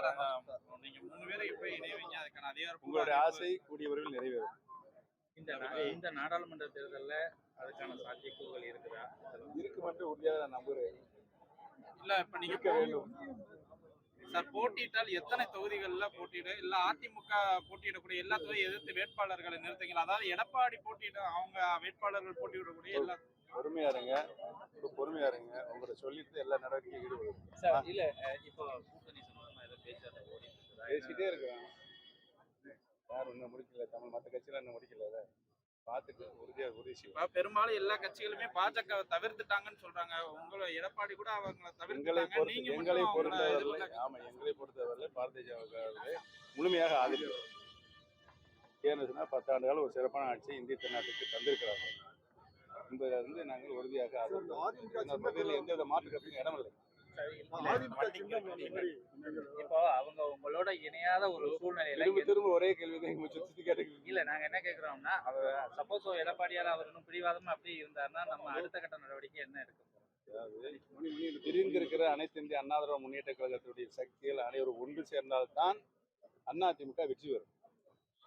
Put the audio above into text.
Sir அந்த நீங்க 3 பேரை எப்ப இணைவீங்க அதுக்கான அதிகாரம் உங்களுடைய ஆசை கூடிய விரைவில் நிறைவேறும். இந்த நாடாளுமன்ற தேர்தல்ல அதுக்கான சாத்தியக்கூறுகள் இருக்குதா? இருக்கு மட்டும் உறுதியாக நான் நம்புகிறேன். இல்ல இப்ப நீங்க சார் போட்டியிட்டால் எத்தனை தொகுதிகள்ல போட்டியிட இல்ல அதிமுக போட்டியிடக்கூடிய எல்லா தொகுதியை எதிர்த்து வேட்பாளர்களை நிறுத்துங்களா? அதாவது எடப்பாடி போட்டியிட அவங்க வேட்பாளர்கள் போட்டியிடக்கூடிய எல்லா பொறுமையா இருங்க, பொறுமையா இருங்க. உங்களை சொல்லிட்டு எல்லா நடவடிக்கையும் ஈடுபடும். சார் இல்ல இப்போ கூட்டணி சம்பந்தமா ஏதோ பேச்சுவார்த்தை பேசிட்டே இருக்கிறாங்க. யாரும் இன்னும் முடிக்கல. தமிழ் மற்ற கட்சியெல்லாம் இன்னும் முடிக்கல. பார்த்துட்டு உறுதி செய்வோம். பெரும்பாலும் எல்லா கட்சிகளுமே பாஜக தவிர்த்துட்டாங்கன்னு சொல்றாங்க. உங்களை எடப்பாடி கூட அவங்களை தவிர்த்துட்டாங்க. எங்களை பொறுத்தவரை பாரதிய ஜனதா முழுமையாக ஆதரிக்கிறோம். ஏன்னா 10 ஆண்டு காலம் ஒரு சிறப்பான ஆட்சியை இந்திய திருநாட்டுக்கு தந்திருக்கிறாங்க என்பதில் இருந்து நாங்கள் உறுதியாக ஆதரிக்கிறோம். எந்தவித மாற்று கருத்துக்கும் இடமில்லை. இப்போ அவங்க உங்களோட இணையாத ஒரு சூழ்நிலையில திரும்ப ஒரே கேள்வி சுத்தி கேட்டு இல்ல நாங்க என்ன கேக்குறோம்னா சப்போஸ் எடப்பாடியார் அவர் இன்னும் பிடிவாதமா அப்படி இருந்தாருன்னா நம்ம அடுத்த கட்ட நடவடிக்கை என்ன எடுக்க போறோம்? பிரிந்திருக்கிற அனைத்து இந்திய அண்ணா திராவிட முன்னேற்ற கழகத்துடைய சக்திகள் அனைவரும் ஒன்று சேர்ந்தால்தான் அதிமுக வெற்றி பெறும்.